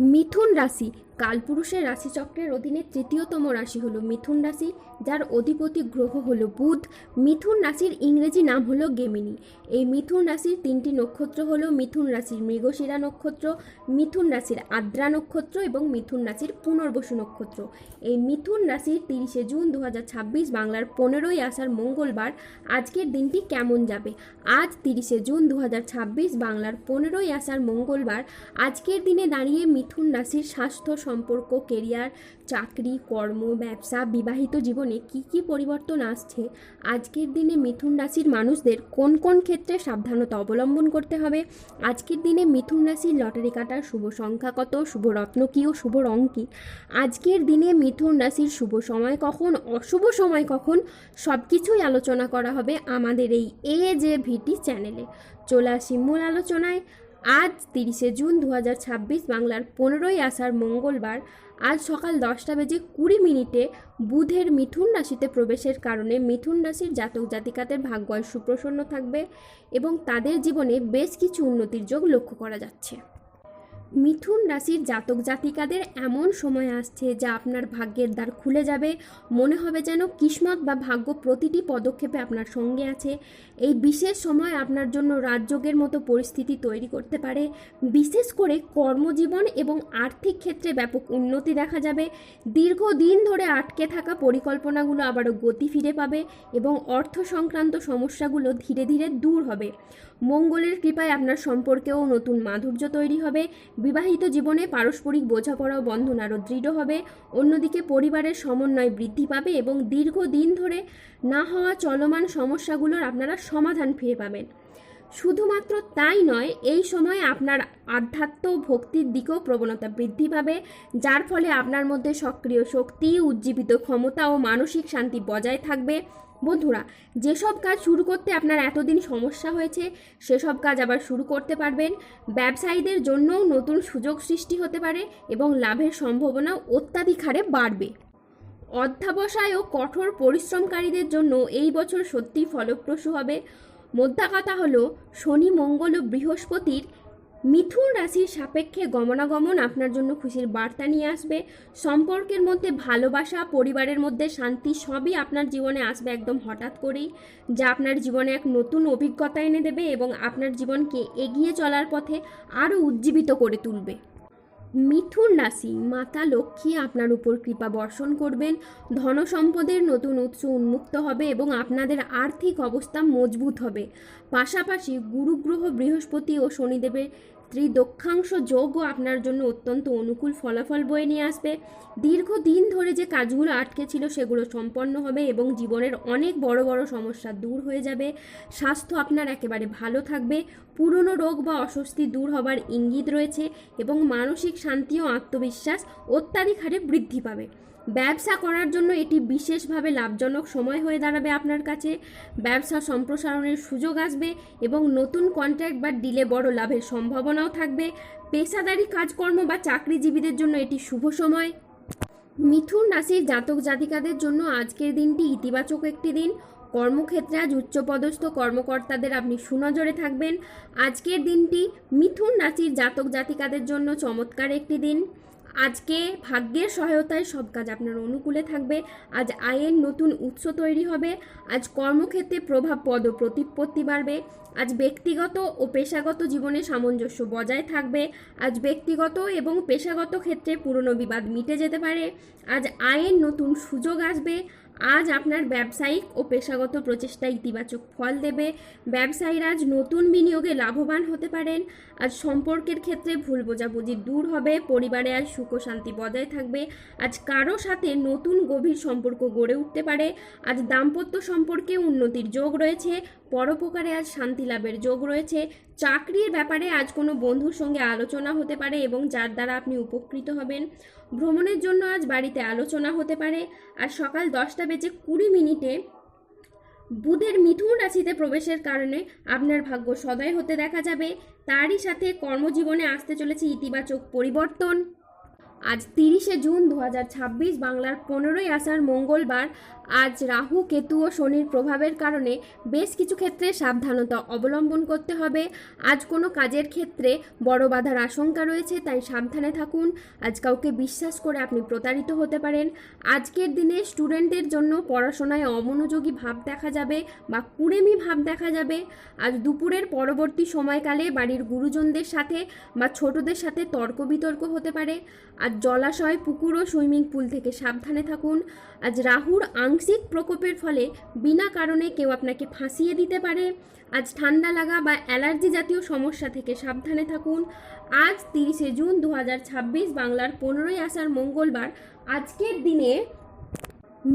মিথুন রাশি কালপুরুষের রাশিচক্রের অধীনে তৃতীয়তম রাশি হলো মিথুন রাশি, যার অধিপতি গ্রহ হলো বুধ। মিথুন রাশির ইংরেজি নাম হলো গেমিনি। এই মিথুন রাশির তিনটি নক্ষত্র হলো মিথুন রাশির মৃগশিরা নক্ষত্র, মিথুন রাশির আদ্রা নক্ষত্র এবং মিথুন রাশির পুনর্বসু নক্ষত্র। এই মিথুন রাশির 30শে জুন 2026 বাংলার 15ই আষাঢ় মঙ্গলবার আজকের দিনটি কেমন যাবে? আজ 30শে জুন 2026 বাংলার 15ই আষাঢ় মঙ্গলবার আজকের দিনে দাঁড়িয়ে মিথুন রাশির স্বাস্থ্য, সম্পর্ক, কেরিয়ার, চাকরি, কর্ম, ব্যবসা, বিবাহিত জীবনে কি পরিবর্তন আসছে, আজকের দিনে মিথুন রাশির মানুষদের কোন কোন ক্ষেত্রে সাবধানতা অবলম্বন করতে হবে, আজকের দিনে মিথুন রাশির লটারি কাটার শুভ সংখ্যা কত, শুভ রত্ন কী ও শুভ রং কী, আজকের দিনে মিথুন রাশির শুভ সময় কখন, অশুভ সময় কখন, সব কিছুই আলোচনা করা হবে আমাদের এই AJVT চ্যানেলে। চলে আসি মূল আলোচনায়। আজ 30শে জুন 2026 বাংলার 15ই আষাঢ় মঙ্গলবার আজ সকাল 10:20 বুধের মিথুন রাশিতে প্রবেশের কারণে মিথুন রাশির জাতক জাতিকাদের ভাগ্য আজ সুপ্রসন্ন থাকবে এবং তাদের জীবনে বেশ কিছু উন্নতির যোগ লক্ষ্য করা যাচ্ছে। মিথুন রাশির জাতক জাতিকাদের এমন সময় আসছে যা আপনার ভাগ্যের দ্বার খুলে যাবে। মনে হবে যেন কিসমত বা ভাগ্য প্রতিটি পদক্ষেপে আপনার সঙ্গে আছে। এই বিশেষ সময় আপনার জন্য রাজযোগের মতো পরিস্থিতি তৈরি করতে পারে। বিশেষ করে কর্মজীবন এবং আর্থিক ক্ষেত্রে ব্যাপক উন্নতি দেখা যাবে। দীর্ঘদিন ধরে আটকে থাকা পরিকল্পনাগুলো আবারও গতি ফিরে পাবে এবং অর্থ সংক্রান্ত সমস্যাগুলো ধীরে ধীরে দূর হবে। মঙ্গলের কৃপায় আপনার সম্পর্কেও নতুন মাধুর্য তৈরি হবে। বিবাহিত জীবনে পারস্পরিক বোঝাপড়া ও বন্ধন আরও দৃঢ় হবে। অন্যদিকে পরিবারের সমন্বয় বৃদ্ধি পাবে এবং দীর্ঘদিন ধরে না হওয়া চলমান সমস্যাগুলোর আপনারা সমাধান ফিরে পাবেন। শুধুমাত্র তাই নয়, এই সময় আপনার আধ্যাত্ম ও ভক্তির দিকেও প্রবণতা বৃদ্ধি পাবে, যার ফলে আপনার মধ্যে সক্রিয় শক্তি, উজ্জীবিত ক্ষমতা ও মানসিক শান্তি বজায় থাকবে। বন্ধুরা, যেসব কাজ শুরু করতে আপনার এতদিন সমস্যা হয়েছে সেসব কাজ আবার শুরু করতে পারবেন। ব্যবসায়ীদের জন্যও নতুন সুযোগ সৃষ্টি হতে পারে এবং লাভের সম্ভাবনাও অত্যাধিক হারে বাড়বে। অধ্যবসায় ও কঠোর পরিশ্রমকারীদের জন্য এই বছর সত্যিই ফলপ্রসূ হবে। মোদ্দা কথা হলো, শনি, মঙ্গল ও বৃহস্পতির মিথুন রাশির সাপেক্ষে গমনাগমন আপনার জন্য খুশির বার্তা নিয়ে আসবে। সম্পর্কের মধ্যে ভালোবাসা, পরিবারের মধ্যে শান্তি সবই আপনার জীবনে আসবে একদম হঠাৎ করেই, যা আপনার জীবনে এক নতুন অভিজ্ঞতা এনে দেবে এবং আপনার জীবনকে এগিয়ে চলার পথে আরও উজ্জীবিত করে তুলবে। মিথুন রাশি, মাতা লক্ষ্মী আপনার উপর কৃপা বর্ষণ করবেন। ধনসম্পদের নতুন উৎস উন্মুক্ত হবে এবং আপনাদের আর্থিক অবস্থা মজবুত হবে। পাশাপাশি গুরুগ্রহ, বৃহস্পতি ও শনিদেবের ত্রিদক্ষাংশ যোগও আপনার জন্য অত্যন্ত অনুকূল ফলাফল বয়ে নিয়ে আসবে। দীর্ঘদিন ধরে যে কাজগুলো আটকে ছিল সেগুলো সম্পন্ন হবে এবং জীবনের অনেক বড় বড় সমস্যা দূর হয়ে যাবে। স্বাস্থ্য আপনার একেবারে ভালো থাকবে। পুরনো রোগ বা অস্বস্তি দূর হবার ইঙ্গিত রয়েছে এবং মানসিক শান্তি ও আত্মবিশ্বাস অত্যাধিক হারে বৃদ্ধি পাবে। ব্যবসা করার জন্য এটি বিশেষভাবে লাভজনক সময় হয়ে দাঁড়াবে আপনার কাছে। ব্যবসা সম্প্রসারণের সুযোগ আসবে এবং নতুন কন্ট্রাক্ট বা ডিলে বড় লাভের সম্ভাবনাও থাকবে। পেশাদারি কাজকর্ম বা চাকরিজীবীদের জন্য এটি শুভ সময়। মিথুন রাশির জাতক জাতিকাদের জন্য আজকের দিনটি ইতিবাচক একটি দিন। কর্মক্ষেত্রে আজ উচ্চপদস্থ কর্মকর্তাদের আপনি সুনজরে থাকবেন। আজকের দিনটি মিথুন রাশির জাতক জাতিকাদের জন্য চমৎকার একটি দিন। আজকে ভাগ্যের সহায়তায় সব কাজ আপনার অনুকূলে থাকবে। আজ আয়ের নতুন উৎস তৈরি হবে। আজ কর্মক্ষেত্রে প্রভাব পদ ও প্রতিপত্তি বাড়বে। আজ ব্যক্তিগত ও পেশাগত জীবনে সামঞ্জস্য বজায় থাকবে। আজ ব্যক্তিগত এবং পেশাগত ক্ষেত্রে পুরনো বিবাদ মিটে যেতে পারে। আজ আয়ের নতুন সুযোগ আসবে। আজ আপনার ব্যবসায়িক ও পেশাগত প্রচেষ্টা ইতিবাচক ফল দেবে। ব্যবসায়ীরা আজ নতুন বিনিয়োগে লাভবান হতে পারেন। আজ সম্পর্কের ক্ষেত্রে ভুল বোঝাবুঝি দূর হবে। পরিবারে আজ সুখ শান্তি বজায় থাকবে। আজ কারো সাথে নতুন গভীর সম্পর্ক গড়ে উঠতে পারে। আজ দাম্পত্য সম্পর্কে উন্নতির যোগ রয়েছে। পরোপকারে আজ শান্তি লাভের যোগ রয়েছে। চাকরির ব্যাপারে আজ কোনো বন্ধুর সঙ্গে আলোচনা হতে পারে এবং যার দ্বারা আপনি উপকৃত হবেন। ভ্রমণের জন্য আজ বাড়িতে আলোচনা হতে পারে। আর সকাল 10:20 বুধের মিথুন রাশিতে প্রবেশের কারণে আপনার ভাগ্য সদয় হতে দেখা যাবে। তারই সাথে কর্মজীবনে আসতে চলেছে ইতিবাচক পরিবর্তন। আজ 30শে জুন 2026 বাংলার 15ই আষাঢ় মঙ্গলবার আজ রাহু, কেতু ও শনির প্রভাবের কারণে বেশ কিছু ক্ষেত্রে সাবধানতা অবলম্বন করতে হবে। আজ কোনো কাজের ক্ষেত্রে বড় বাধার আশঙ্কা রয়েছে, তাই সাবধানে থাকুন। আজ কাউকে বিশ্বাস করে আপনি প্রতারিত হতে পারেন। আজকের দিনে স্টুডেন্টদের জন্য পড়াশোনায় অমনোযোগী ভাব দেখা যাবে বা কুড়েমি ভাব দেখা যাবে। আজ দুপুরের পরবর্তী সময়কালে বাড়ির গুরুজনদের সাথে বা ছোটদের সাথে তর্ক বিতর্ক হতে পারে। আজ জলাশয়, পুকুর ও সুইমিং পুল থেকে সাবধানে থাকুন। আজ রাহুর আংশিক প্রকোপের ফলে বিনা কারণে কেউ আপনাকে ফাঁসিয়ে দিতে পারে। আজ ঠান্ডা লাগা বা অ্যালার্জি জাতীয় সমস্যা থেকে সাবধানে থাকুন। আজ 30শে জুন 2026 বাংলার 15ই আষাঢ় মঙ্গলবার। আজকের দিনে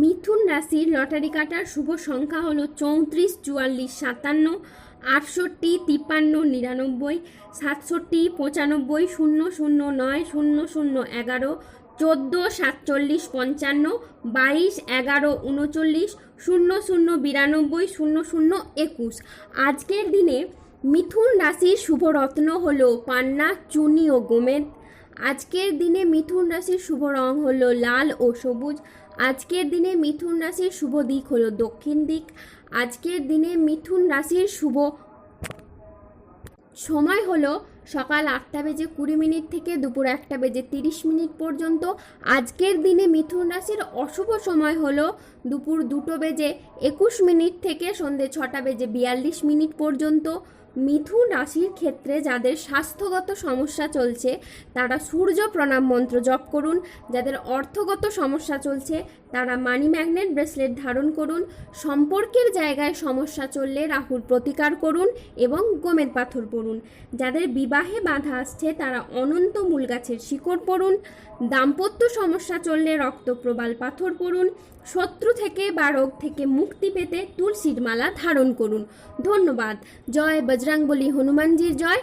মিথুন রাশির লটারি কাটার শুভ সংখ্যা হলো 34, 44, 57, 68, 53, 99, 67, 95, 009, 00, 11, 14, 47, 55, 22, 11, 39, 00, 92, 00, 21। আজকের দিনে মিথুন রাশির শুভ রত্ন হলো পান্না, চুনি ও গোমেদ। আজকের দিনে মিথুন রাশির শুভ রং হলো লাল ও সবুজ। আজকের দিনে মিথুন রাশির শুভ দিক হলো দক্ষিণ দিক। আজকের দিনে মিথুন রাশির শুভ সময় হলো সকাল 8:20 থেকে দুপুর 1:30 পর্যন্ত। আজকের দিনে মিথুন রাশির অশুভ সময় হলো দুপুর 2:21 থেকে সন্ধ্যে 6:42 পর্যন্ত। মিথুন রাশির ক্ষেত্রে যাদের স্বাস্থ্যগত সমস্যা চলছে তারা সূর্য প্রণাম মন্ত্র জপ করুন। যাদের অর্থগত সমস্যা চলছে তারা মানি ম্যাগনেট ব্রেসলেট ধারণ করুন। সম্পর্কের জায়গায় সমস্যা চললে রাহুর প্রতিকার করুন এবং গোমেদ পাথর পড়ুন। যাদের বিবাহে বাধা আসছে তারা অনন্ত মূল গাছের শিকড় পড়ুন। দাম্পত্য সমস্যা চললে রক্তপ্রবাল পাথর পড়ুন। শত্রু থেকে বা রোগ থেকে মুক্তি পেতে তুলসীর মালা ধারণ করুন। ধন্যবাদ। জয় বজরংবলী, হনুমানজির জয়।